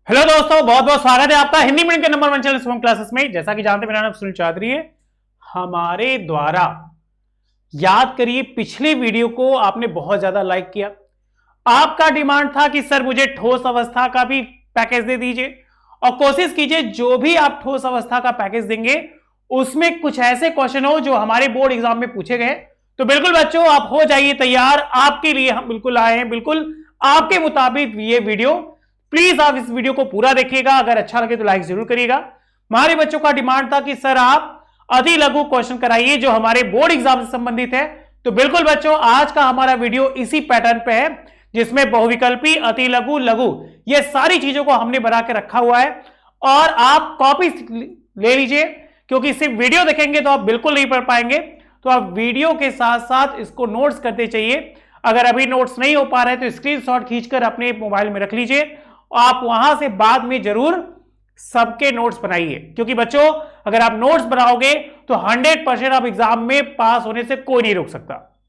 Hello दोस्तों, बहुत बहुत स्वागत है आपका हिंदी मीडियम के नंबर 1 चैनल शुभम क्लासेस में। जैसा कि जानते हैं, मेरा नाम सुनील चौधरी है। हमारे द्वारा याद करिए, पिछले वीडियो को आपने बहुत ज्यादा लाइक किया। आपका डिमांड था कि सर मुझे ठोस अवस्था का भी पैकेज दे दीजिए और कोशिश कीजिए जो भी आप ठोस अवस्था का पैकेज देंगे उसमें कुछ ऐसे क्वेश्चन हो जो हमारे बोर्ड एग्जाम में पूछे गए। तो बिल्कुल बच्चों, आप हो जाइए तैयार। आपके लिए हम बिल्कुल आए हैं, बिल्कुल आपके मुताबिक ये वीडियो। प्लीज आप इस वीडियो को पूरा देखिएगा। अगर अच्छा लगे तो लाइक जरूर करिएगा। हमारे बच्चों का डिमांड था कि सर आप अति लघु क्वेश्चन कराइए जो हमारे बोर्ड एग्जाम से संबंधित है। तो बिल्कुल बच्चों, आज का हमारा वीडियो इसी पैटर्न पे है, जिसमें बहुविकल्पी, अति लघु, लघु, ये सारी चीजों को हमने बना के रखा हुआ है। और आप कॉपी ले लीजिए, क्योंकि सिर्फ वीडियो देखेंगे तो आप बिल्कुल नहीं पढ़ पाएंगे। तो आप वीडियो के साथ साथ इसको नोट्स करते चाहिए। अगर अभी नोट्स नहीं हो पा रहे तो स्क्रीनशॉट खींचकर अपने मोबाइल में रख लीजिए। आप वहां से बाद में जरूर सबके नोट्स बनाइए, क्योंकि बच्चों अगर आप नोट्स बनाओगे तो 100% आप एग्जाम में पास होने से कोई नहीं रोक सकता।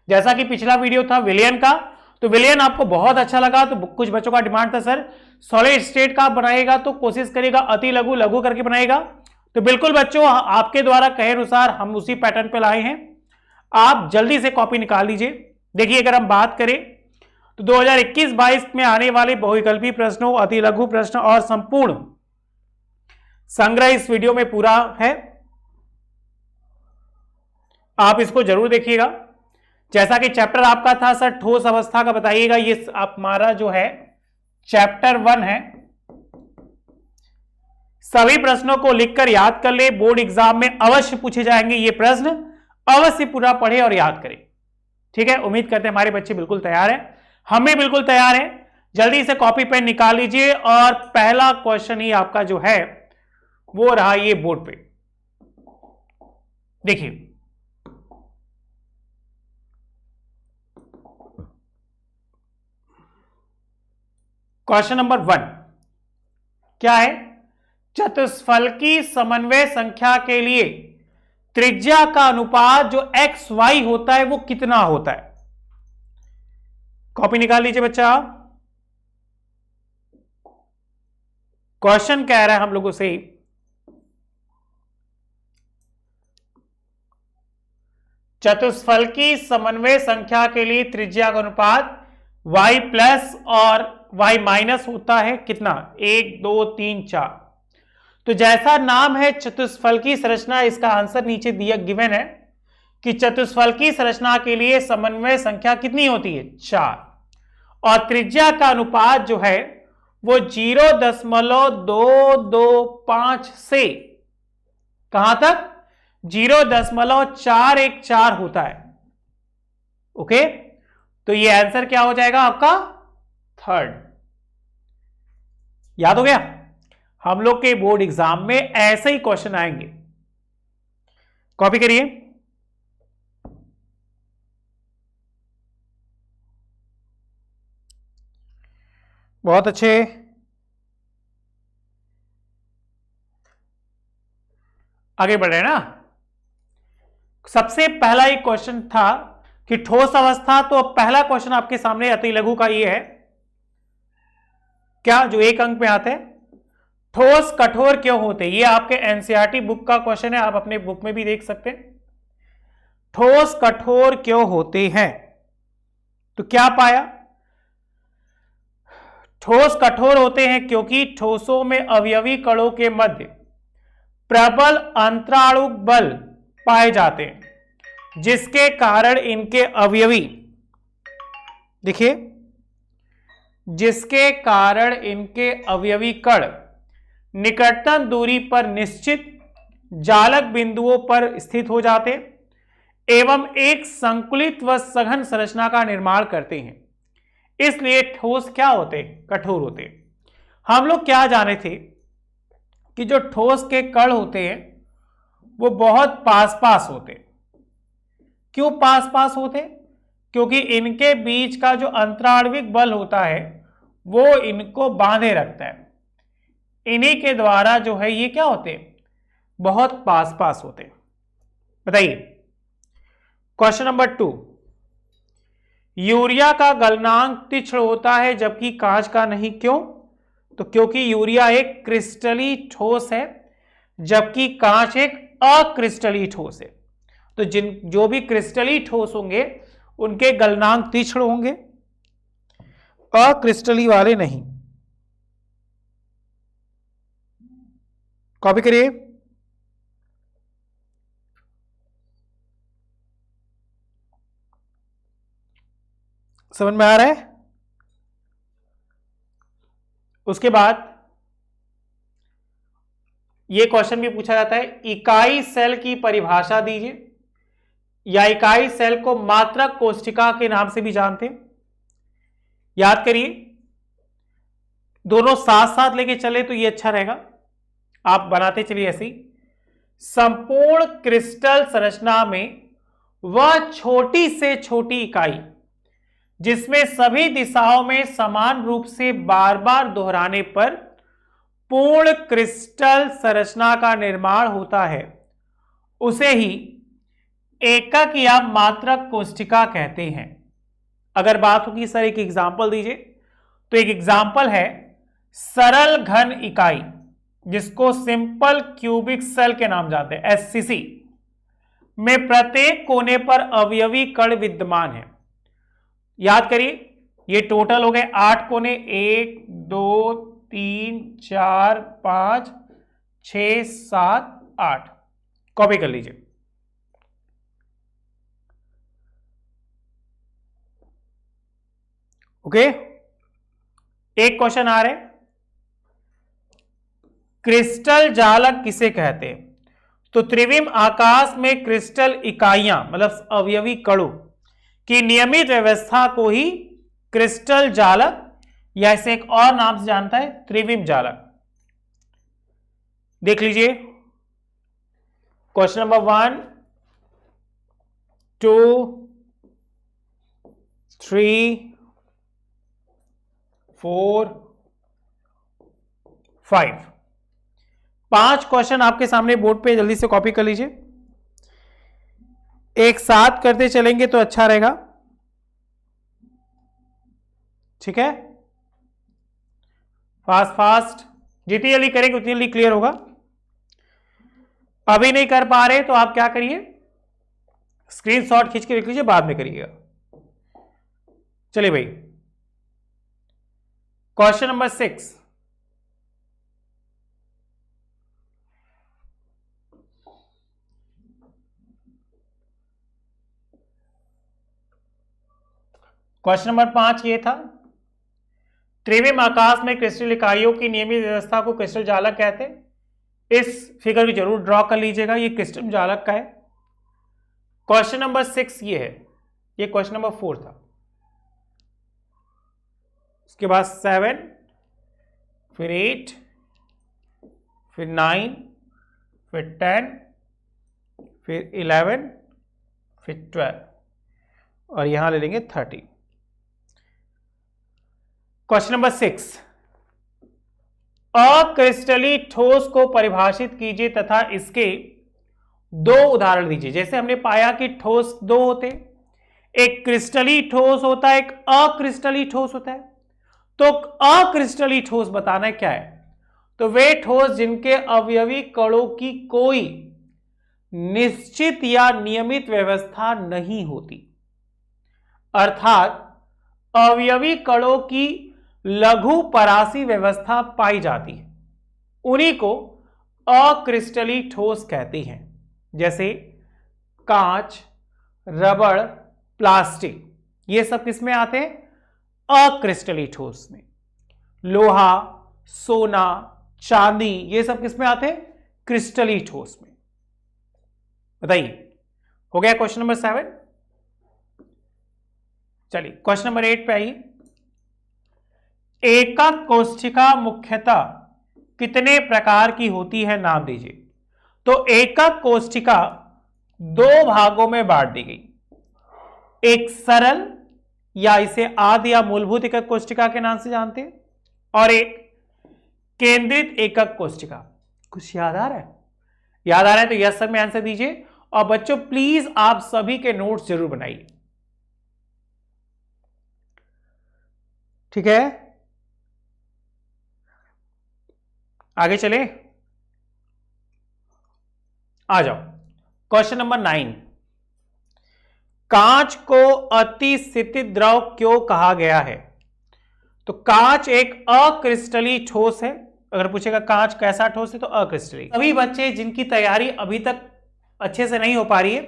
जैसा कि पिछला वीडियो था विलियन का, तो विलियन आपको बहुत अच्छा लगा। तो कुछ बच्चों का डिमांड था सर सॉलिड स्टेट का बनाएगा तो कोशिश करेगा अति लघु लघु करके बनाएगा। तो बिल्कुल बच्चों, आपके द्वारा कहे अनुसार हम उसी पैटर्न पे लाए हैं। आप जल्दी से कॉपी निकाल लीजिए। देखिए, अगर हम बात करें तो 2021-22 में आने वाले बहुविकल्पी प्रश्नों, अति लघु प्रश्न और संपूर्ण संग्रह इस वीडियो में पूरा है। आप इसको जरूर देखिएगा। जैसा कि चैप्टर आपका था सर ठोस अवस्था का बताइएगा, ये हमारा जो है चैप्टर 1 है। सभी प्रश्नों को लिखकर याद कर ले, बोर्ड एग्जाम में अवश्य पूछे जाएंगे ये प्रश्न। अवश्य पूरा पढ़े और याद करें। ठीक है, उम्मीद करते हैं हमारे बच्चे बिल्कुल तैयार हैं। हम भी बिल्कुल तैयार हैं। जल्दी से कॉपी पेन निकाल लीजिए और पहला क्वेश्चन ही आपका जो है वो रहा ये बोर्ड पे। देखिए, क्वेश्चन नंबर 1 क्या है? चतुष्फलकी समन्वय संख्या के लिए त्रिज्या का अनुपात जो एक्स वाई होता है वो कितना होता है? कॉपी निकाल लीजिए बच्चा। क्वेश्चन कह रहा है हम लोगों से चतुष्फलकी समन्वय संख्या के लिए त्रिज्या का अनुपात y प्लस और y माइनस होता है कितना? 1 2 3 4। तो जैसा नाम है चतुष्फलकी संरचना, इसका आंसर नीचे दिया गिवन है कि चतुष्फलकी संरचना के लिए समन्वय संख्या कितनी होती है? 4। और त्रिज्या का अनुपात जो है वो 0.225 से कहां तक? 0.414 होता है। ओके, तो ये आंसर क्या हो जाएगा आपका? 3rd। याद हो गया? हम लोग के बोर्ड एग्जाम में ऐसे ही क्वेश्चन आएंगे। कॉपी करिए। बहुत अच्छे। आगे बढ़ रहे हैं ना। सबसे पहला एक क्वेश्चन था कि ठोस अवस्था, तो पहला क्वेश्चन आपके सामने अति लघु का ये है क्या, जो 1 अंक में आते हैं। ठोस कठोर क्यों होते? ये आपके एनसीईआरटी बुक का क्वेश्चन है, आप अपने बुक में भी देख सकते हैं। ठोस कठोर क्यों होते हैं? तो क्या पाया? ठोस कठोर होते हैं क्योंकि ठोसों में अवयवी कणों के मध्य प्रबल अंतराणु बल पाए जाते हैं, जिसके कारण इनके अवयवी, देखिए, जिसके कारण इनके अवयवी कण निकटतम दूरी पर निश्चित जालक बिंदुओं पर स्थित हो जाते एवं एक संकुलित व सघन संरचना का निर्माण करते हैं। इसलिए ठोस क्या होते हैं? कठोर होते हैं। हम लोग क्या जाने थे कि जो ठोस के कण होते हैं वो बहुत पास पास होते हैं। क्यों पास पास होते? क्योंकि इनके बीच का जो अंतराण्विक बल होता है वो इनको बांधे रखता है। इन्हीं के द्वारा जो है ये क्या होते हैं? बहुत पास पास होते हैं। बताइए क्वेश्चन नंबर 2, यूरिया का गलनांक तीक्ष्ण होता है जबकि कांच का नहीं, क्यों? तो क्योंकि यूरिया एक क्रिस्टली ठोस है जबकि कांच एक अक्रिस्टली ठोस है, तो जो भी क्रिस्टली ठोस होंगे उनके गलनांक तीक्ष्ण होंगे, अक्रिस्टली वाले नहीं। कॉपी करिए। समझ में आ रहा है? उसके बाद यह क्वेश्चन भी पूछा जाता है, इकाई सेल की परिभाषा दीजिए, या इकाई सेल को मात्रक कोशिका के नाम से भी जानते हैं। याद करिए, दोनों साथ साथ लेके चले तो ये अच्छा रहेगा, आप बनाते चलिए ऐसे ही। संपूर्ण क्रिस्टल संरचना में वह छोटी से छोटी इकाई जिसमें सभी दिशाओं में समान रूप से बार बार दोहराने पर पूर्ण क्रिस्टल संरचना का निर्माण होता है, उसे ही एकक या मात्रक कोशिका कहते हैं। अगर बात होगी सर एक एग्जाम्पल दीजिए, तो एक एग्जाम्पल है सरल घन इकाई जिसको सिंपल क्यूबिक सेल के नाम जानते हैं, एससीसी, में प्रत्येक कोने पर अवयवी कण विद्यमान है। याद करिए, ये टोटल हो गए 8 कोने, 1 2 3 4 5 6 7 8। कॉपी कर लीजिए। ओके, एक क्वेश्चन आ रहा है, क्रिस्टल जालक किसे कहते हैं? तो त्रिविम आकाश में क्रिस्टल इकाइयां मतलब अवयवी कणों की नियमित व्यवस्था को ही क्रिस्टल जालक या इसे एक और नाम से जानता है त्रिविम जालक। देख लीजिए, क्वेश्चन नंबर 1 2 3 4 5 5 क्वेश्चन आपके सामने बोर्ड पे, जल्दी से कॉपी कर लीजिए। एक साथ करते चलेंगे तो अच्छा रहेगा, ठीक है? फास्ट फास्ट, जितनी जल्दी करेंगे उतनी जल्दी क्लियर होगा। अभी नहीं कर पा रहे तो आप क्या करिए, स्क्रीनशॉट खींच के रख लीजिए, बाद में करिएगा। चलिए भाई, क्वेश्चन नंबर 6, क्वेश्चन नंबर 5 ये था, त्रिविम आकाश में क्रिस्टल इकाइयों की नियमित व्यवस्था को क्रिस्टल जालक कहते हैं। इस फिगर को जरूर ड्रॉ कर लीजिएगा, ये क्रिस्टल जालक का है। क्वेश्चन नंबर 6 ये है, ये क्वेश्चन नंबर 4 था। उसके बाद 7, फिर 8, फिर 9, फिर 10, फिर 11, फिर 12 और यहां ले लेंगे 30। क्वेश्चन नंबर 6, अक्रिस्टली ठोस को परिभाषित कीजिए तथा इसके 2 उदाहरण दीजिए। जैसे हमने पाया कि ठोस 2 होते, एक क्रिस्टली ठोस होता है, एक अक्रिस्टली ठोस होता है। तो अक्रिस्टली ठोस बताना क्या है? तो वे ठोस जिनके अवयवी कणों की कोई निश्चित या नियमित व्यवस्था नहीं होती, अर्थात अवयवी कणों की लघु परासी व्यवस्था पाई जाती है, उन्हीं को अक्रिस्टली ठोस कहते हैं। जैसे कांच, रबड़, प्लास्टिक, ये सब किस में आते हैं? अक्रिस्टली ठोस में। लोहा, सोना, चांदी, ये सब किस में आते हैं? क्रिस्टली ठोस में। बताइए, हो गया क्वेश्चन नंबर 7। चलिए क्वेश्चन नंबर 8 पे आइए। एकक कोशिका मुख्यतः कितने प्रकार की होती है, नाम दीजिए। तो एकक कोशिका 2 भागों में बांट दी गई, एक सरल या इसे आदि या मूलभूत एकक कोशिका के नाम से जानते हैं, और एक केंद्रित एकक कोशिका। कुछ याद आ रहा है? याद आ रहा है तो यस सर में आंसर दीजिए। और बच्चों प्लीज आप सभी के नोट्स जरूर बनाइए, ठीक है? आगे चले, आ जाओ। क्वेश्चन नंबर 9, कांच को अतिस्थितिज द्रव क्यों कहा गया है? तो कांच एक अक्रिस्टलीय ठोस है। अगर पूछेगा कांच कैसा ठोस है तो अक्रिस्टलीय। सभी बच्चे जिनकी तैयारी अभी तक अच्छे से नहीं हो पा रही है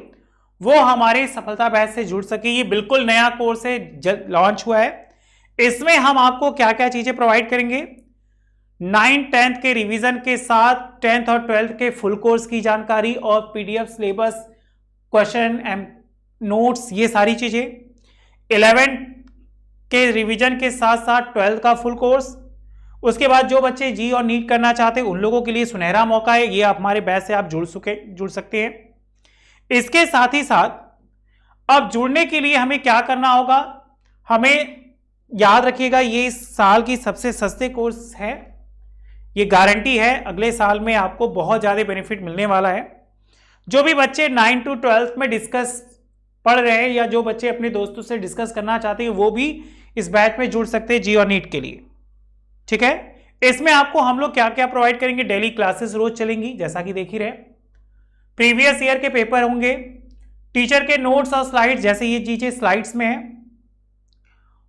वो हमारे सफलता बैच से जुड़ सके। ये बिल्कुल नया कोर्स है, जब लॉन्च हुआ है। इसमें हम आपको क्या क्या चीजें प्रोवाइड करेंगे, 9th 10th के रिवीजन के साथ 10th और 12th के फुल कोर्स की जानकारी और PDF syllabus, question and notes, ये सारी चीजें। 11th के रिवीजन के साथ साथ 12th का फुल कोर्स। उसके बाद जो बच्चे जी और नीट करना चाहते हैं उन लोगों के लिए सुनहरा मौका है, ये आप हमारे बैच से आप जुड़ सकते हैं। इसके साथ ही साथ अब जुड़ने के लिए हमें क्या करना होगा, हमें याद रखिएगा ये इस साल की सबसे सस्ते कोर्स है। ये गारंटी है अगले साल में आपको बहुत ज्यादा बेनिफिट मिलने वाला है। जो भी बच्चे 9 to 12 में डिस्कस पढ़ रहे हैं या जो बच्चे अपने दोस्तों से डिस्कस करना चाहते हैं वो भी इस बैच में जुड़ सकते हैं जी और नीट के लिए। ठीक है, इसमें आपको हम लोग क्या क्या प्रोवाइड करेंगे, डेली क्लासेस रोज चलेंगी जैसा कि देख ही रहे, प्रीवियस ईयर के पेपर होंगे, टीचर के नोट्स और स्लाइड्स, जैसे ये चीजें स्लाइड्स में है।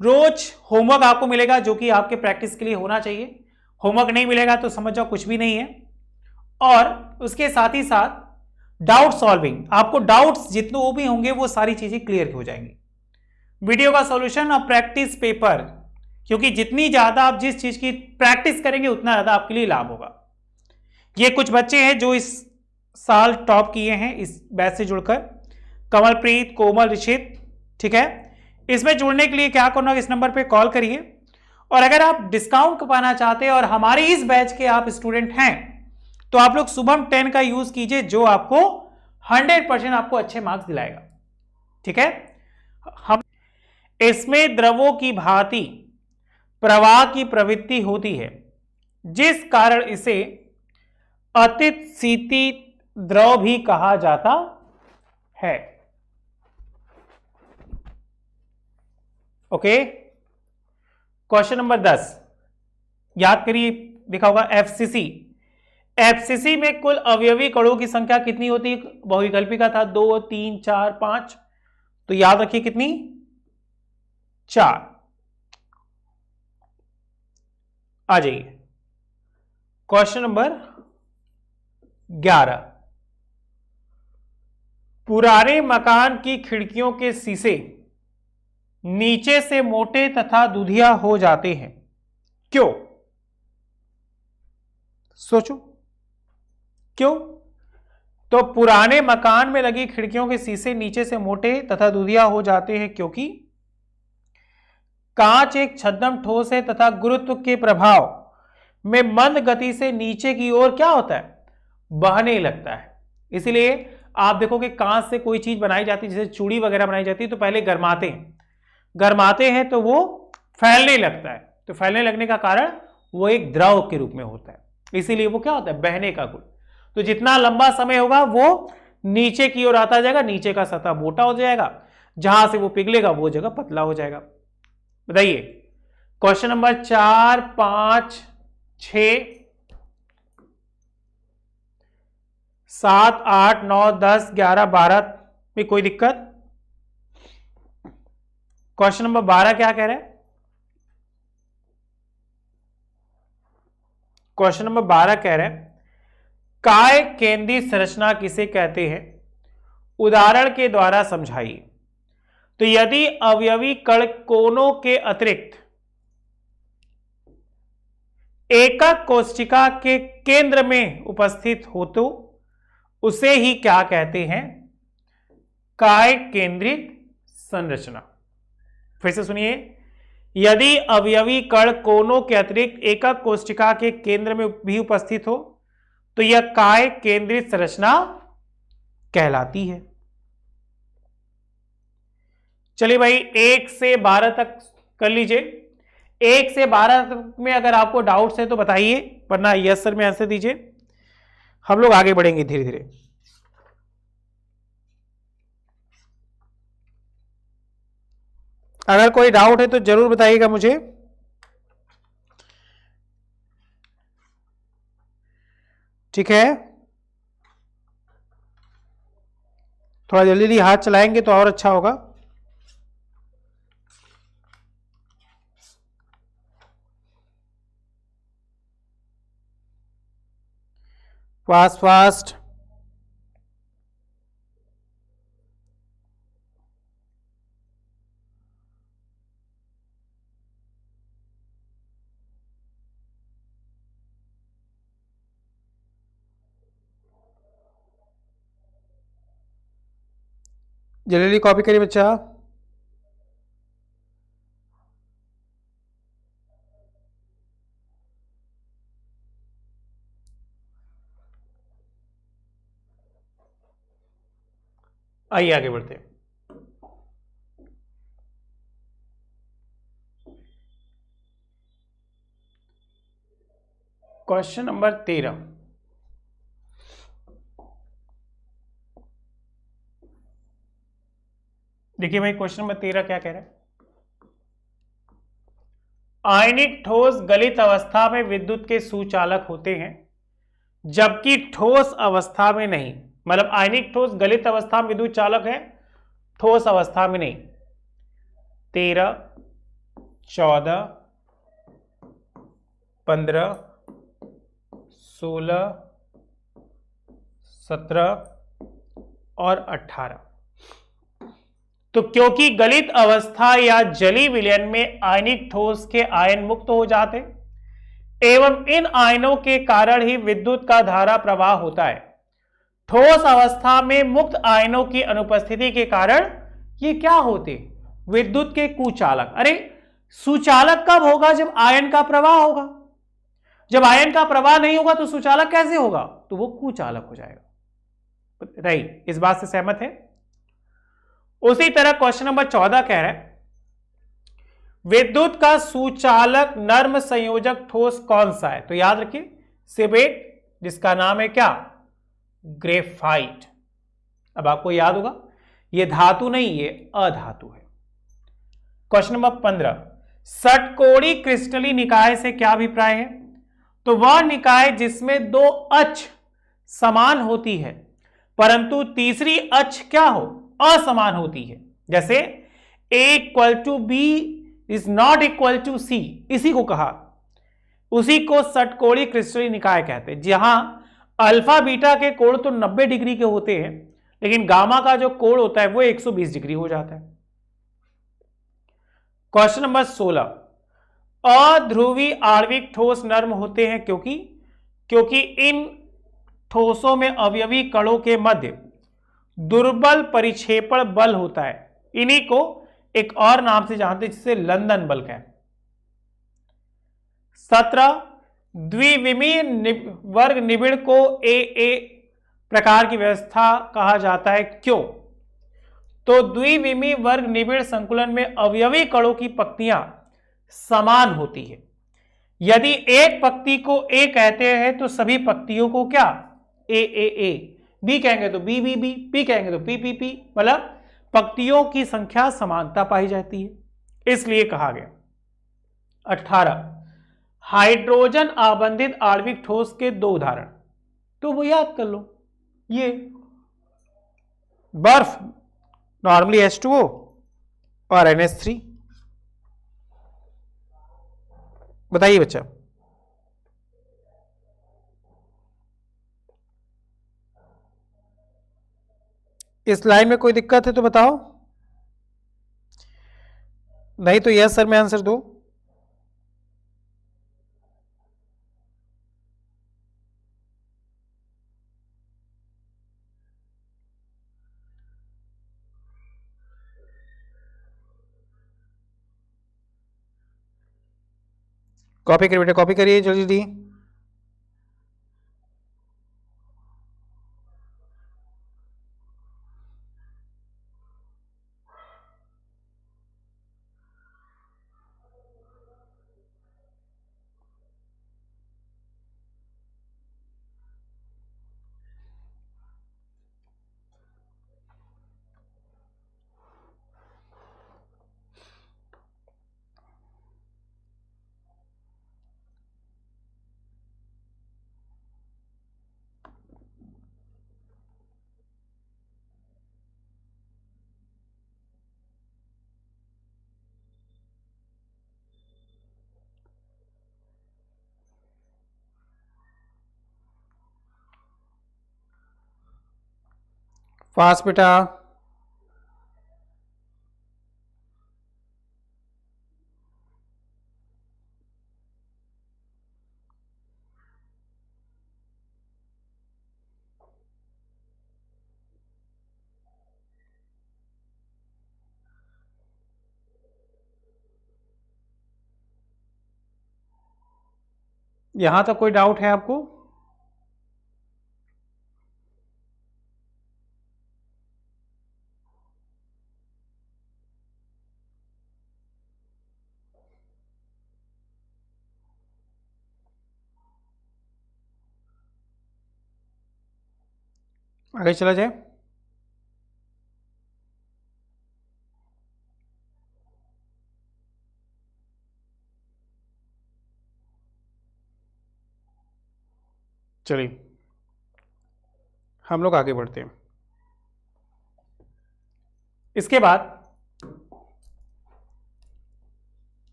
रोज होमवर्क आपको मिलेगा जो कि आपके प्रैक्टिस के लिए होना चाहिए। होमवर्क नहीं मिलेगा तो समझ जाओ कुछ भी नहीं है। और उसके साथ ही साथ डाउट सॉल्विंग, आपको डाउट्स जितने वो भी होंगे वो सारी चीजें क्लियर हो जाएंगी। वीडियो का सॉल्यूशन और प्रैक्टिस पेपर, क्योंकि जितनी ज्यादा आप जिस चीज की प्रैक्टिस करेंगे उतना ज्यादा आपके लिए लाभ होगा। ये कुछ बच्चे हैं जो इस साल टॉप किए हैं इस बैच से जुड़कर, कमलप्रीत, कोमल, ऋषित। ठीक है, इसमें जुड़ने के लिए क्या करना होगा, इस नंबर पे कॉल करिए। और अगर आप डिस्काउंट पाना चाहते हैं और हमारे इस बैच के आप स्टूडेंट हैं तो आप लोग शुभम 10 का यूज कीजिए जो आपको 100% आपको अच्छे मार्क्स दिलाएगा। ठीक है, हम इसमें द्रवों की भांति प्रवाह की प्रवृत्ति होती है जिस कारण इसे अतिस्थितिज द्रव भी कहा जाता है। ओके, क्वेश्चन नंबर 10 याद करिए, लिखा होगा एफसीसी। एफसीसी में कुल अवयवी कणों की संख्या कितनी होती है? बहुविकल्पिका था 2 3 4 5, तो याद रखिए कितनी, 4। आ जाइए क्वेश्चन नंबर 11, पुराने मकान की खिड़कियों के शीशे नीचे से मोटे तथा दुधिया हो जाते हैं, क्यों? सोचो क्यों? तो पुराने मकान में लगी खिड़कियों के शीशे नीचे से मोटे तथा दुधिया हो जाते हैं क्योंकि कांच एक छद्म ठोस है तथा गुरुत्व के प्रभाव में मंद गति से नीचे की ओर क्या होता है, बहने लगता है। इसलिए आप देखोगे कांच से कोई चीज बनाई जाती है, जैसे चूड़ी वगैरह बनाई जाती है तो पहले गरमाते हैं तो वो फैलने लगता है। तो फैलने लगने का कारण वो एक द्रव के रूप में होता है, इसीलिए वो क्या होता है, बहने का गुण। तो जितना लंबा समय होगा वो नीचे की ओर आता जाएगा, नीचे का सतह मोटा हो जाएगा, जहां से वो पिघलेगा वो जगह पतला हो जाएगा। बताइए क्वेश्चन नंबर 4 5 6 7 8 9 10 11 12 में कोई दिक्कत? क्वेश्चन नंबर 12 क्या कह रहे हैं? क्वेश्चन नंबर 12 कह रहे हैं काय केंद्रीय संरचना किसे कहते हैं, उदाहरण के द्वारा समझाइए। तो यदि अवयवी कण कोनों के अतिरिक्त एकक कोशिका के केंद्र में उपस्थित हो तो उसे ही क्या कहते हैं, काय केंद्रित संरचना। फिर से सुनिए, यदि अवयवी कण कोनों के अतिरिक्त एकक कोशिका के केंद्र में भी उपस्थित हो तो यह काय केंद्रित संरचना कहलाती है। चलिए भाई 1 से 12 तक कर लीजिए। 1 से 12 तक में अगर आपको डाउट्स है तो बताइए, वरना यस सर में आंसर दीजिए। हम लोग आगे बढ़ेंगे धीरे धीरे। अगर कोई डाउट है तो जरूर बताइएगा मुझे। ठीक है, थोड़ा जल्दी जल्दी हाथ चलाएंगे तो और अच्छा होगा। Fast fast. जल्दी जल्दी कॉपी करिए बच्चा। आइए आगे बढ़ते हैं। Question number 13। देखिए भाई, क्वेश्चन नंबर 13 क्या कह रहा है? आयनिक ठोस गलित अवस्था में विद्युत के सुचालक होते हैं, जबकि ठोस अवस्था में नहीं। मतलब आयनिक ठोस गलित अवस्था में विद्युत चालक है, ठोस अवस्था में नहीं। 13, 14, 15, 16, 17 और 18। तो क्योंकि गलित अवस्था या जली विलयन में आयनिक ठोस के आयन मुक्त हो जाते एवं इन आयनों के कारण ही विद्युत का धारा प्रवाह होता है, ठोस अवस्था में मुक्त आयनों की अनुपस्थिति के कारण ये क्या होते? विद्युत के कुचालक। अरे सुचालक कब होगा? जब आयन का प्रवाह होगा। जब आयन का प्रवाह नहीं होगा तो सुचालक कैसे होगा? तो वो कुचालक हो जाएगा। राइट, इस बात से सहमत है? उसी तरह क्वेश्चन नंबर 14 कह रहा है विद्युत का सुचालक नर्म संयोजक ठोस कौन सा है? तो याद रखिए सिबेट, जिसका नाम है क्या? ग्रेफाइट। अब आपको याद होगा ये धातु नहीं, ये अधातु है। क्वेश्चन नंबर 15 षटकोणी क्रिस्टलीय निकाय से क्या अभिप्राय है? तो वह निकाय जिसमें दो अक्ष समान होती है परंतु तीसरी अक्ष क्या हो? असमान होती है। जैसे A equal to B is not equal to C, इसी को कहा, उसी को षटकोणीय क्रिस्टलीय निकाय कहते हैं। जहां अल्फा बीटा के कोण तो 90 डिग्री के होते हैं, लेकिन गामा का जो कोण होता है वो 120 डिग्री हो जाता है। क्वेश्चन नंबर 16 अध्रुवी आणविक ठोस नर्म होते हैं क्योंकि इन ठोसों में अवयवी कणों के मध्य दुर्बल परिक्षेपण बल होता है। इन्हीं को एक और नाम से जानते हैं जिसे लंदन बल कहते हैं। 17 द्विविमीय वर्ग निबिड़ को ए प्रकार की व्यवस्था कहा जाता है, क्यों? तो द्विविमीय वर्ग निबिड़ संकुलन में अवयवी कणों की पंक्तियां समान होती है। यदि एक पंक्ति को ए कहते हैं तो सभी पंक्तियों को क्या? ए, बी कहेंगे तो बी, पी कहेंगे तो पी, मतलब पंक्तियों की संख्या समानता पाई जाती है, इसलिए कहा गया। 18 हाइड्रोजन आबंधित आणविक ठोस के दो उदाहरण, तो वो याद कर लो। ये बर्फ नॉर्मली H2O और NH3। बताइए बच्चा। इस लाइन में कोई दिक्कत है तो बताओ, नहीं तो यस सर में आंसर दो। कॉपी करिए बेटा, कॉपी करिए जल्दी जल्दी। पास बेटा। यहां तक कोई डाउट है आपको? आगे चला जाए। चलिए हम लोग आगे बढ़ते हैं। इसके बाद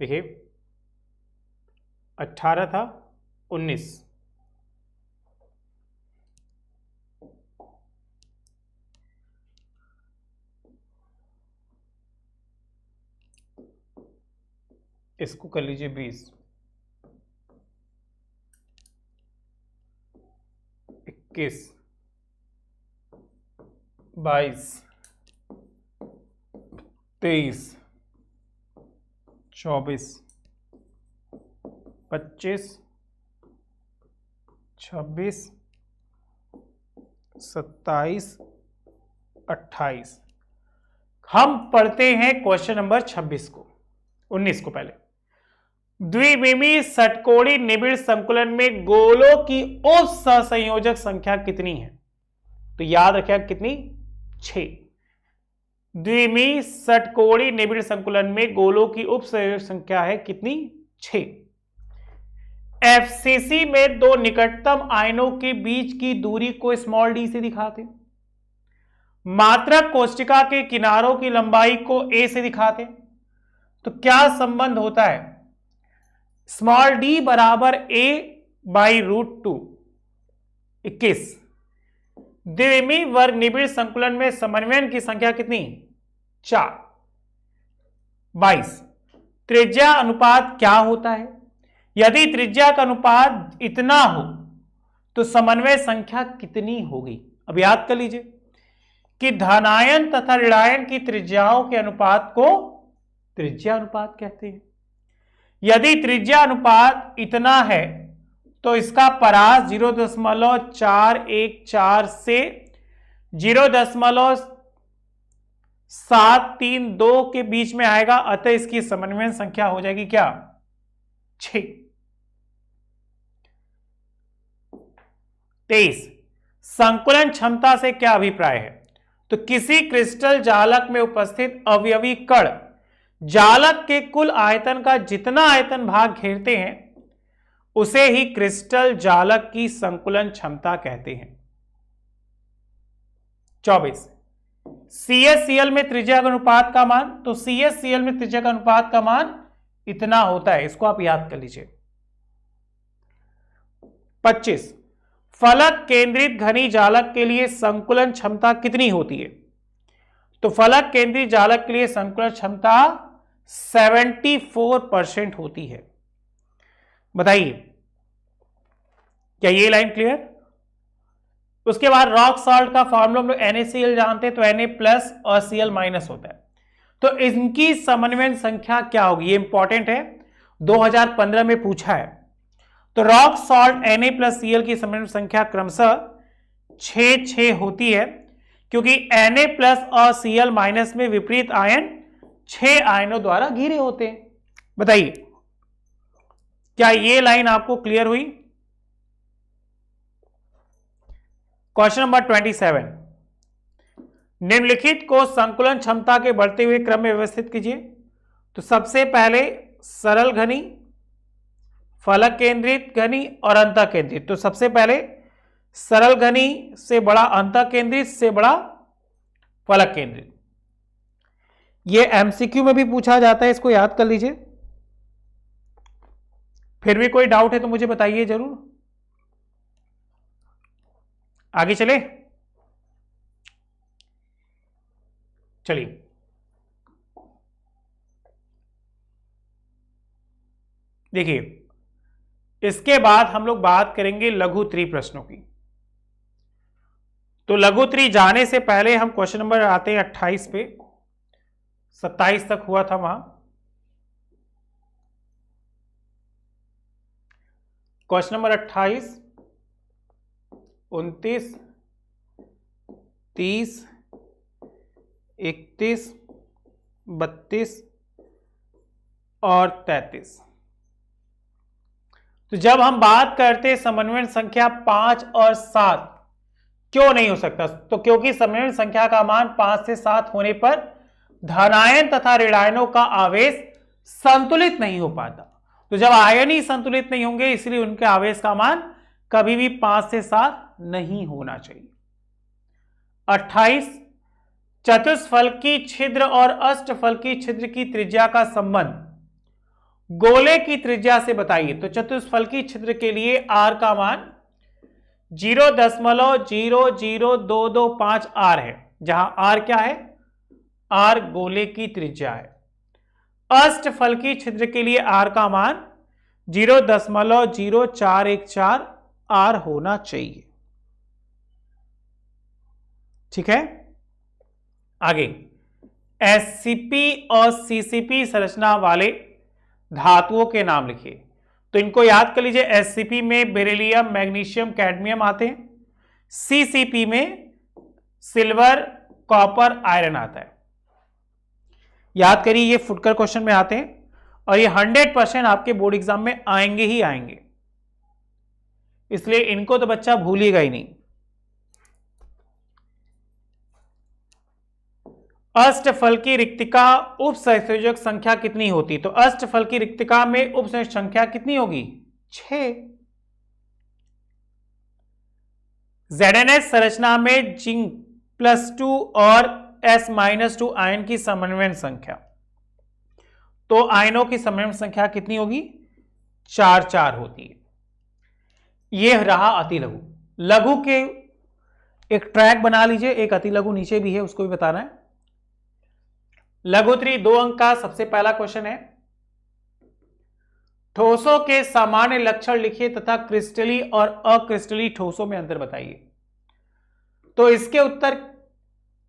देखिए 18 था, 19, इसको कर लीजिए 20, 21, 22, 23, 24, 25, 26, 27, 28। हम पढ़ते हैं क्वेश्चन नंबर 26 को, 19 को पहले। द्विविमीय षटकोणीय निबिड़ संकुलन में गोलों की उप सहसंयोजक संख्या कितनी है? तो याद रखिएगा कितनी? 6। द्विविमीय षटकोणीय निबिड़ संकुलन में गोलों की उप सहसंयोजक संख्या है कितनी? 6। एफसीसी में दो निकटतम आयनों के बीच की दूरी को स्मॉल डी से दिखाते, मात्रक कोष्टिका के किनारों की लंबाई को ए से दिखाते, तो क्या संबंध होता है? स्मॉल डी बराबर ए बाई √2। 21। द्विविमीय वर्ग निबिड़ संकुलन में समन्वयन की संख्या कितनी? 4। 22। त्रिज्या अनुपात क्या होता है? यदि त्रिज्या का अनुपात इतना हो तो समन्वय संख्या कितनी होगी? अब याद कर लीजिए कि धनायन तथा ऋणायन की त्रिज्याओं के अनुपात को त्रिज्या अनुपात कहते हैं। यदि त्रिज्या अनुपात इतना है तो इसका परास 0.414 से 0.732 के बीच में आएगा, अतः इसकी समन्वय संख्या हो जाएगी क्या? 6। 23। संकुलन क्षमता से क्या अभिप्राय है? तो किसी क्रिस्टल जालक में उपस्थित अवयवी कण जालक के कुल आयतन का जितना आयतन भाग घेरते हैं उसे ही क्रिस्टल जालक की संकुलन क्षमता कहते हैं। 24। CH-Cl में त्रिज्या का अनुपात का मान, तो CH-Cl में त्रिज्या का अनुपात का मान इतना होता है, इसको आप याद कर लीजिए। 25। फलक केंद्रित घनी जालक के लिए संकुलन क्षमता कितनी होती है? तो फलक केंद्रित जालक के लिए संकुलन क्षमता 74% होती है। बताइए क्या ये लाइन क्लियर? उसके बाद रॉक सॉल्ट का फॉर्मूला हम लोग NaCl जानते हैं, तो Na+ और Cl- होता है, तो इनकी समन्वय संख्या क्या होगी? ये इंपॉर्टेंट है, 2015 में पूछा है। तो रॉक सॉल्ट Na+Cl की समन्वय संख्या क्रमशः 6 होती है, क्योंकि Na+ और Cl- में विपरीत आयन 6 आयनों द्वारा घिरे होते हैं। बताइए क्या ये लाइन आपको क्लियर हुई? Question number 27। निम्नलिखित को संकुलन क्षमता के बढ़ते हुए क्रम में व्यवस्थित कीजिए। तो सबसे पहले सरल घनी, फलक केंद्रित घनी और अंतः केंद्रित। तो सबसे पहले सरल घनी से बड़ा अंतः केंद्रित से बड़ा फलक केंद्रित। यह MCQ में भी पूछा जाता है, इसको याद कर लीजिए। फिर भी कोई डाउट है तो मुझे बताइए जरूर। आगे चले, चलिए देखिए, इसके बाद हम लोग बात करेंगे लघु त्रिप्रश्नों की। तो लघु त्रि जाने से पहले हम क्वेश्चन नंबर आते हैं 28 पे, 27 तक हुआ था वहां। क्वेश्चन नंबर 28, 29, 30, 31, 32 और 33। तो जब हम बात करते हैं समन्वय संख्या 5 और 7 क्यों नहीं हो सकता, तो क्योंकि समन्वय संख्या का मान 5 से 7 होने पर धनायन तथा ऋणायनों का आवेश संतुलित नहीं हो पाता। तो जब आयन ही संतुलित नहीं होंगे, इसलिए उनके आवेश का मान कभी भी 5 से 7 नहीं होना चाहिए। 28, चतुष्फलकी छिद्र और अष्टफलकी छिद्र की त्रिज्या का संबंध गोले की त्रिज्या से बताइए। तो चतुष्फलकी छिद्र के लिए आर का मान 0.00225 आर है, जहां आर क्या है, आर गोले की त्रिज्या है। अष्टफलकी छिद्र के लिए आर का मान 0.0414 आर होना चाहिए। ठीक है, आगे एससीपी और सीसीपी संरचना वाले धातुओं के नाम लिखिए। तो इनको याद कर लीजिए, एससीपी में बेरिलियम, मैग्नीशियम, कैडमियम आते हैं, सीसीपी में सिल्वर, कॉपर, आयरन आता है। याद करिए, ये फुटकर क्वेश्चन में आते हैं और ये 100% आपके बोर्ड एग्जाम में आएंगे ही आएंगे, इसलिए इनको तो बच्चा भूलिएगा ही नहीं। अष्टफल की रिक्तिका उप संयोजक संख्या कितनी होती? तो अष्टफल की रिक्तिका में उप संयोजक संख्या कितनी होगी? 6। ZnH संरचना में जिंक +2 और S-2 आयन की समन्वय संख्या, तो आयनों की समन्वय संख्या कितनी होगी? 4 होती है। यह रहा अतिलघु। लघु के एक ट्रैक बना लीजिए, एक अतिलघु नीचे भी है, उसको भी बताना है। लघुत्री 2 अंक का सबसे पहला क्वेश्चन है, ठोसों के सामान्य लक्षण लिखिए तथा क्रिस्टली और अक्रिस्टली ठोसों में अंतर बताइए। तो इसके उत्तर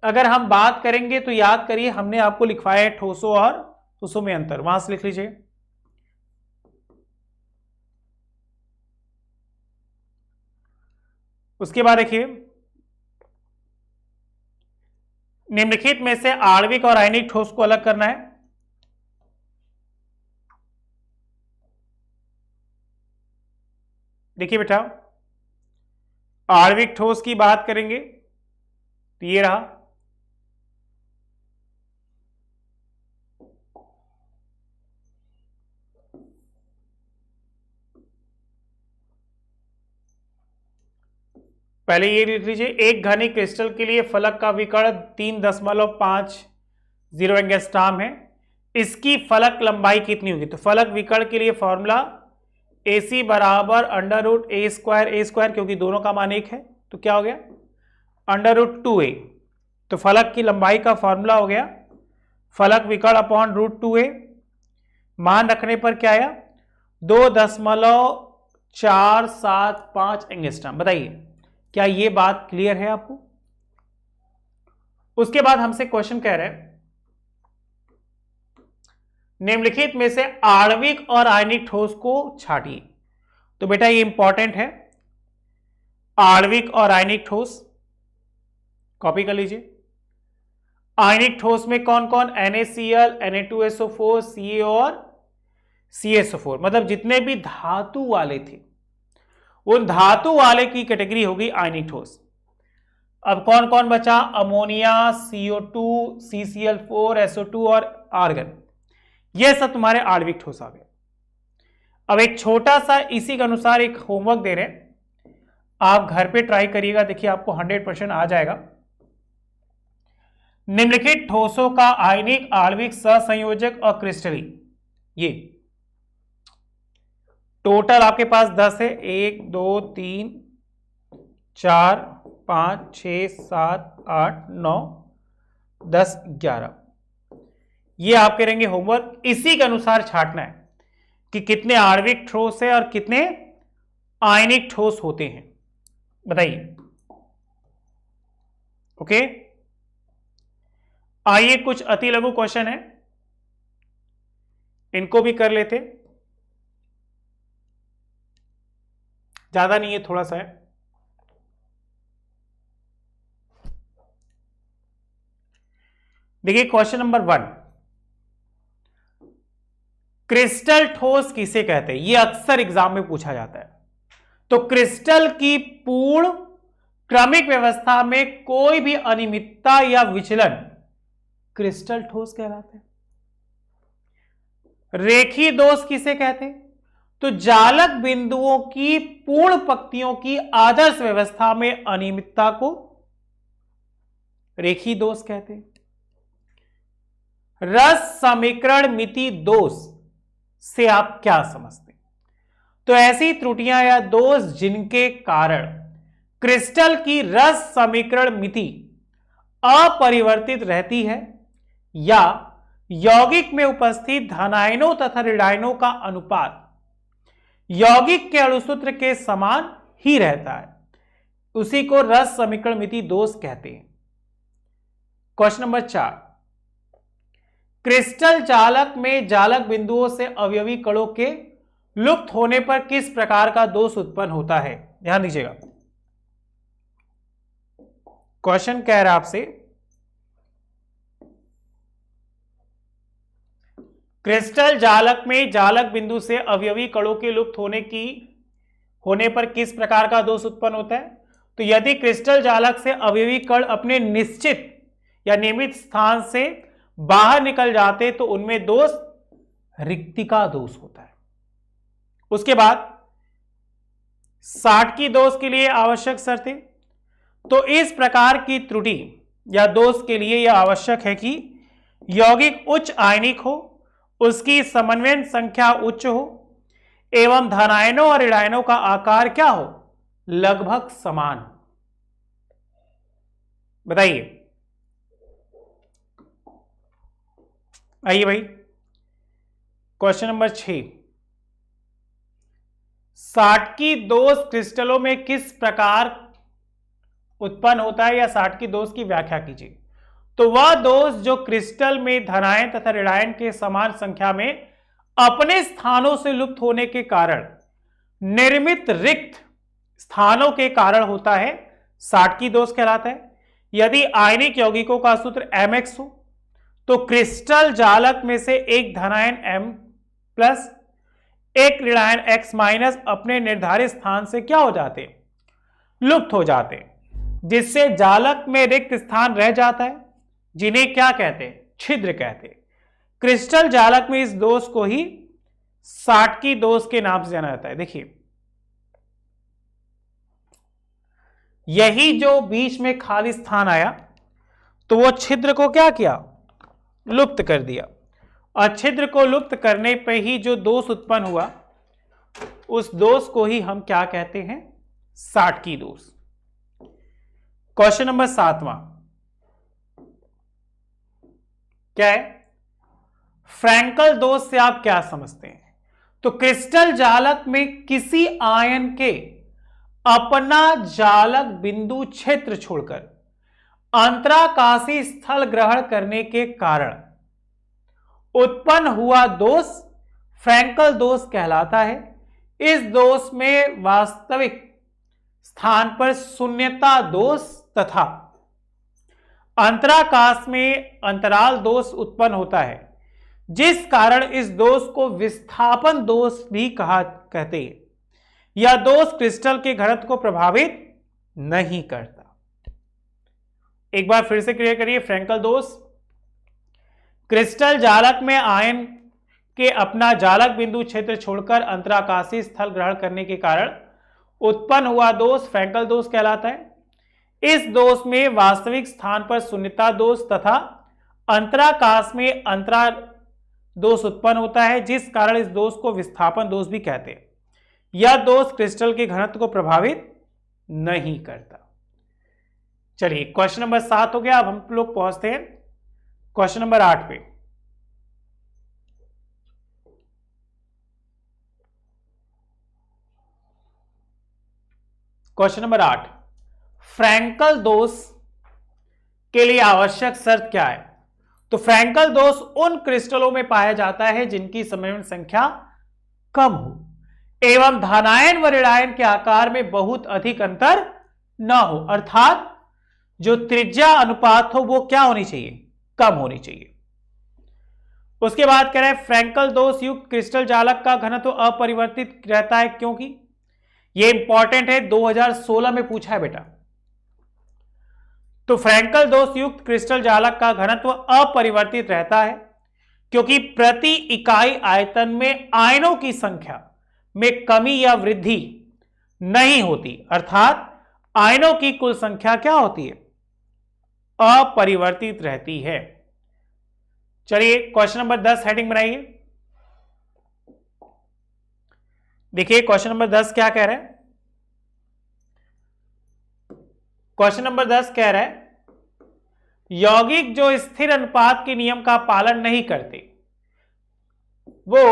अगर हम बात करेंगे तो याद करिए, हमने आपको लिखवाया है ठोसों और ठोसों में अंतर, वहां से लिख लीजिए। उसके बाद देखिए, निम्नलिखित में से आणविक और आयनिक ठोस को अलग करना है। देखिए बेटा, आणविक ठोस की बात करेंगे तो ये रहा, पहले ये लिख लीजिए, एक घनी क्रिस्टल के लिए फलक का विकर्ण 3.50 एंगस्ट्रॉम है, इसकी फलक लंबाई कितनी होगी? तो फलक विकर्ण के लिए फॉर्मूला AC बराबर √a², क्योंकि दोनों का मान 1 है, तो क्या हो गया? √2a। तो फलक की लंबाई का फॉर्मूला हो गया फलक विकर्ण अपॉन √2a। मान रखने पर क्या आया? 2.475 एंगस्ट्रॉम। बताइए, क्या यह बात क्लियर है आपको? उसके बाद हमसे क्वेश्चन कह रहे हैं, निम्नलिखित में से आणविक और आयनिक ठोस को छांटिए। तो बेटा ये इंपॉर्टेंट है, आणविक और आयनिक ठोस कॉपी कर लीजिए। आयनिक ठोस में कौन कौन? NaCl, Na2SO4, Ca और CSO4, मतलब जितने भी धातु वाले थे उन धातु वाले की कैटेगरी होगी आयनिक ठोस। अब कौन कौन बचा? अमोनिया, CO2, CCl4, SO2 और आर्गन, ये सब तुम्हारे आणविक ठोस आ गए। अब एक छोटा सा इसी के अनुसार एक होमवर्क दे रहे हैं, आप घर पे ट्राई करिएगा, देखिए आपको 100% आ जाएगा। निम्नलिखित ठोसों का आयनिक, आणविक, सहसंयोजक और क्रिस्टली, ये टोटल आपके पास 10 है, 1 2 3 4 5 6 7 8 9 10 11, ये आप करेंगे होमवर्क। इसी के अनुसार छांटना है कि कितने आणविक ठोस है और कितने आयनिक ठोस होते हैं, बताइए। ओके, आइए कुछ अति लघु क्वेश्चन है, इनको भी कर लेते, ज्यादा नहीं है, थोड़ा सा है। देखिए क्वेश्चन नंबर 1, क्रिस्टल ठोस किसे कहते हैं, यह अक्सर एग्जाम में पूछा जाता है। तो क्रिस्टल की पूर्ण क्रमिक व्यवस्था में कोई भी अनियमितता या विचलन क्रिस्टल ठोस कहलाते हैं। रेखीय दोष किसे कहते हैं, तो जालक बिंदुओं की पूर्ण पंक्तियों की आदर्श व्यवस्था में अनियमितता को रेखीय दोष कहते हैं। रस समीकरण मिति दोष से आप क्या समझते हैं, तो ऐसी त्रुटियां या दोष जिनके कारण क्रिस्टल की रस समीकरण मिति अपरिवर्तित रहती है या यौगिक में उपस्थित धनायनों तथा ऋणायनों का अनुपात यौगिक के अणुसूत्र के समान ही रहता है, उसी को रस समीकरण मिति दोष कहते हैं। क्वेश्चन नंबर 4, क्रिस्टल जालक में जालक बिंदुओं से अवयवी कणों के लुप्त होने पर किस प्रकार का दोष उत्पन्न होता है, ध्यान दीजिएगा। क्वेश्चन कह रहा है आपसे, क्रिस्टल जालक में जालक बिंदु से अवयवी कणों के लुप्त होने पर किस प्रकार का दोष उत्पन्न होता है, तो यदि क्रिस्टल जालक से अवयवी कण अपने निश्चित या नियमित स्थान से बाहर निकल जाते तो उनमें दोष रिक्तिका दोष होता है। उसके बाद साटकी दोष के लिए आवश्यक शर्तें, तो इस प्रकार की त्रुटि या दोष के लिए यह आवश्यक है कि यौगिक उच्च आयनिक हो, उसकी समन्वयन संख्या उच्च हो एवं धनायनों और ऋणायनों का आकार क्या हो, लगभग समान। बताइए, आइए भाई क्वेश्चन नंबर 6, साटकी दोष क्रिस्टलों में किस प्रकार उत्पन्न होता है या साटकी दोष की व्याख्या कीजिए। तो वह दोष जो क्रिस्टल में धनायन तथा ऋणायन के समान संख्या में अपने स्थानों से लुप्त होने के कारण निर्मित रिक्त स्थानों के कारण होता है, साटकी दोष कहलाता है। यदि आयनिक यौगिकों का सूत्र mx हो तो क्रिस्टल जालक में से एक धनायन m प्लस एक ऋणायन x माइनस अपने निर्धारित स्थान से क्या हो जाते, लुप्त हो जाते, जिससे जालक में रिक्त स्थान रह जाता है, जिन्हें क्या कहते हैं, छिद्र कहते हैं। क्रिस्टल जालक में इस दोष को ही साटकी दोष के नाम से जाना जाता है। देखिए यही जो बीच में खाली स्थान आया तो वो छिद्र को क्या किया, लुप्त कर दिया, और छिद्र को लुप्त करने पर ही जो दोष उत्पन्न हुआ उस दोष को ही हम क्या कहते हैं, साटकी दोष। क्वेश्चन नंबर 7वां क्या है, फ्रैंकल दोष से आप क्या समझते हैं, तो क्रिस्टल जालक में किसी आयन के अपना जालक बिंदु क्षेत्र छोड़कर अंतराकाशी स्थल ग्रहण करने के कारण उत्पन्न हुआ दोष फ्रैंकल दोष कहलाता है। इस दोष में वास्तविक स्थान पर शून्यता दोष तथा अंतराकाश में अंतराल दोष उत्पन्न होता है, जिस कारण इस दोष को विस्थापन दोष भी कहते हैं। यह दोष क्रिस्टल के घनत्व को प्रभावित नहीं करता। एक बार फिर से क्लियर करिए, फ्रैंकल दोष, क्रिस्टल जालक में आयन के अपना जालक बिंदु क्षेत्र छोड़कर अंतराकाशी स्थल ग्रहण करने के कारण उत्पन्न हुआ दोष फ्रैंकल दोष कहलाता है। इस दोष में वास्तविक स्थान पर शून्यता दोष तथा अंतराकाश में अंतराल दोष उत्पन्न होता है, जिस कारण इस दोष को विस्थापन दोष भी कहते हैं। यह दोष क्रिस्टल के घनत्व को प्रभावित नहीं करता। चलिए क्वेश्चन नंबर 7 हो गया। अब हम लोग पहुंचते हैं क्वेश्चन नंबर 8 पे। क्वेश्चन नंबर 8, फ्रैंकल दोष के लिए आवश्यक शर्त क्या है? तो फ्रैंकल दोष उन क्रिस्टलों में पाया जाता है जिनकी समन्वय संख्या कम हो एवं धनायन व ऋणायन के आकार में बहुत अधिक अंतर न हो, अर्थात जो त्रिज्या अनुपात हो वो क्या होनी चाहिए? कम होनी चाहिए। उसके बाद कह रहे हैं फ्रैंकल दोष युक्त क्रिस्टल जालक का घनत्व अपरिवर्तित रहता है, क्योंकि ये इंपॉर्टेंट है, 2016 में पूछा है बेटा। तो फ्रैंकल दोष युक्त क्रिस्टल जालक का घनत्व अपरिवर्तित रहता है क्योंकि प्रति इकाई आयतन में आयनों की संख्या में कमी या वृद्धि नहीं होती, अर्थात आयनों की कुल संख्या क्या होती है? अपरिवर्तित रहती है। चलिए क्वेश्चन नंबर 10 हेडिंग बनाइए। देखिए क्वेश्चन नंबर 10 क्या कह रहा है। क्वेश्चन नंबर 10 कह रहा है यौगिक जो स्थिर अनुपात के नियम का पालन नहीं करते वो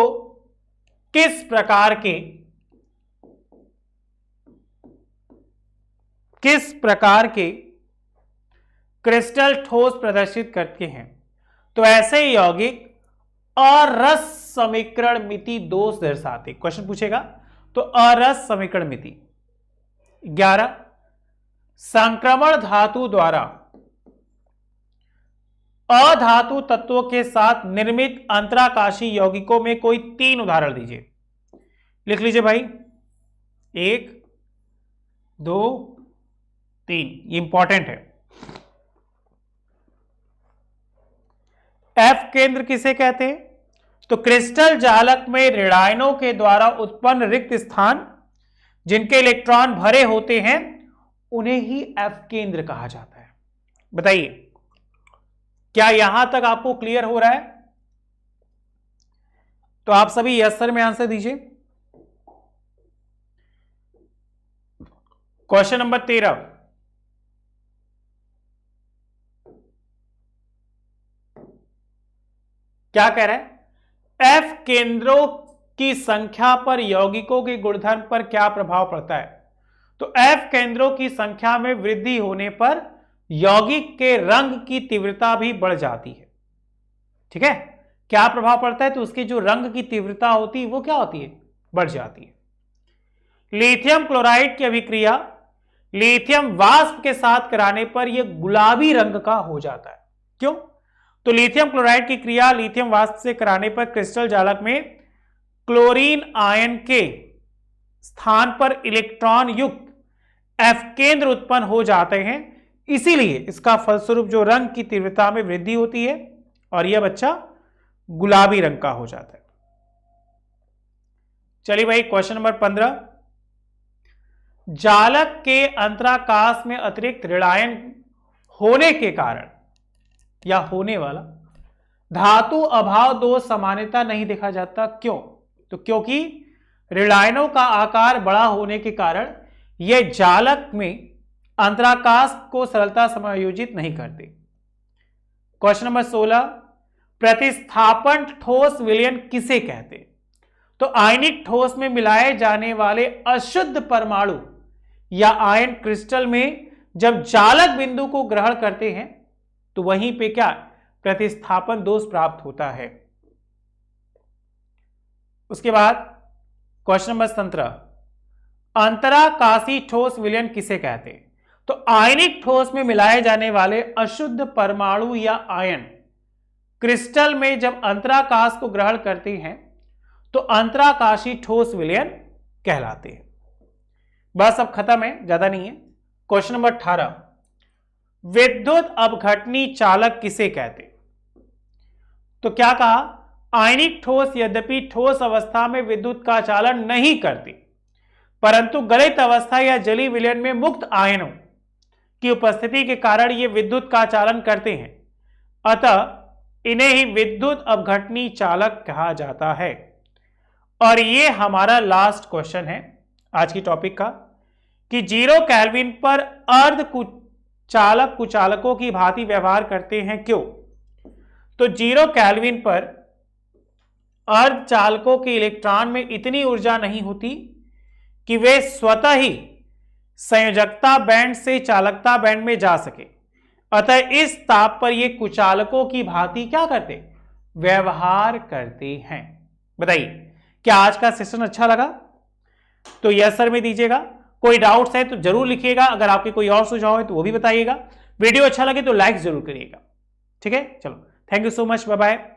किस प्रकार के क्रिस्टल ठोस प्रदर्शित करते हैं? तो ऐसे यौगिक अरस समीकरण मिति दोष दर्शाते। क्वेश्चन पूछेगा तो अरस समीकरण मिति। 11, संक्रमण धातु द्वारा अधातु तत्वों के साथ निर्मित अंतराकाशी यौगिकों में कोई 3 उदाहरण दीजिए। लिख लीजिए भाई, 1 2 3, ये इंपॉर्टेंट है। एफ केंद्र किसे कहते हैं? तो क्रिस्टल जालक में ऋणायनों के द्वारा उत्पन्न रिक्त स्थान जिनके इलेक्ट्रॉन भरे होते हैं उन्हें ही एफ केंद्र कहा जाता है। बताइए क्या यहां तक आपको क्लियर हो रहा है? तो आप सभी यस सर में आंसर दीजिए। क्वेश्चन नंबर 13, क्या कह रहा है? एफ केंद्रों की संख्या पर यौगिकों के गुणधर्म पर क्या प्रभाव पड़ता है? तो एफ केंद्रों की संख्या में वृद्धि होने पर यौगिक के रंग की तीव्रता भी बढ़ जाती है। ठीक है, क्या प्रभाव पड़ता है? तो उसकी जो रंग की तीव्रता होती है वो क्या होती है? बढ़ जाती है। लिथियम क्लोराइड की अभिक्रिया लिथियम वाष्प के साथ कराने पर यह गुलाबी रंग का हो जाता है। क्यों? तो लिथियम क्लोराइड की क्रिया लिथियम वाष्प से कराने पर क्रिस्टल जालक में क्लोरीन आयन के स्थान पर इलेक्ट्रॉन युक्त एफ केंद्र उत्पन्न हो जाते हैं, इसीलिए इसका फलस्वरूप जो रंग की तीव्रता में वृद्धि होती है और यह बच्चा गुलाबी रंग का हो जाता है। चलिए भाई क्वेश्चन नंबर 15, जालक के अंतराकाश में अतिरिक्त ऋणायन होने के कारण या होने वाला धातु अभाव दोष सामान्यता नहीं देखा जाता। क्यों? तो क्योंकि ऋणायनों का आकार बड़ा होने के कारण यह जालक में अंतराकाश को सरलता समायोजित नहीं करते। क्वेश्चन नंबर 16, प्रतिस्थापन ठोस विलयन किसे कहते? तो आयनिक ठोस में मिलाए जाने वाले अशुद्ध परमाणु या आयन क्रिस्टल में जब जालक बिंदु को ग्रहण करते हैं तो वहीं पे क्या प्रतिस्थापन दोष प्राप्त होता है। उसके बाद क्वेश्चन नंबर 17, अंतराकाशी ठोस विलयन किसे कहते हैं? तो आयनिक ठोस में मिलाए जाने वाले अशुद्ध परमाणु या आयन क्रिस्टल में जब अंतराकाश को ग्रहण करते हैं तो अंतराकाशी ठोस विलयन कहलाते हैं। बस अब खत्म है, ज्यादा नहीं है। क्वेश्चन नंबर 18, विद्युत अपघटनी चालक किसे कहते? तो क्या कहा? आयनिक ठोस यद्यपि ठोस अवस्था में विद्युत का चालन नहीं करती परंतु गलित अवस्था या जलीय विलयन में मुक्त आयनों की उपस्थिति के कारण ये विद्युत का चालन करते हैं, अतः इन्हें ही विद्युत अपघटनी चालक कहा जाता है। और ये हमारा लास्ट क्वेश्चन है आज की टॉपिक का। कि 0 केल्विन पर अर्ध चालक कुचालकों की भांति व्यवहार करते हैं, क्यों? तो 0 केल्विन पर अर्धचालकों के इलेक्ट्रॉन में इतनी ऊर्जा नहीं होती कि वे स्वतः ही संयोजकता बैंड से चालकता बैंड में जा सके। अतः इस ताप पर ये कुचालकों की भांति क्या करते? व्यवहार करते हैं। बताइए, क्या आज का सेशन अच्छा लगा? तो यस सर में दीजिएगा। कोई डाउट्स है तो जरूर लिखिएगा। अगर आपके कोई और सुझाव है तो वो भी बताइएगा। वीडियो अच्छा लगे तो लाइक जरूर करिएगा। ठीक है, चलो, thank you so much, bye bye.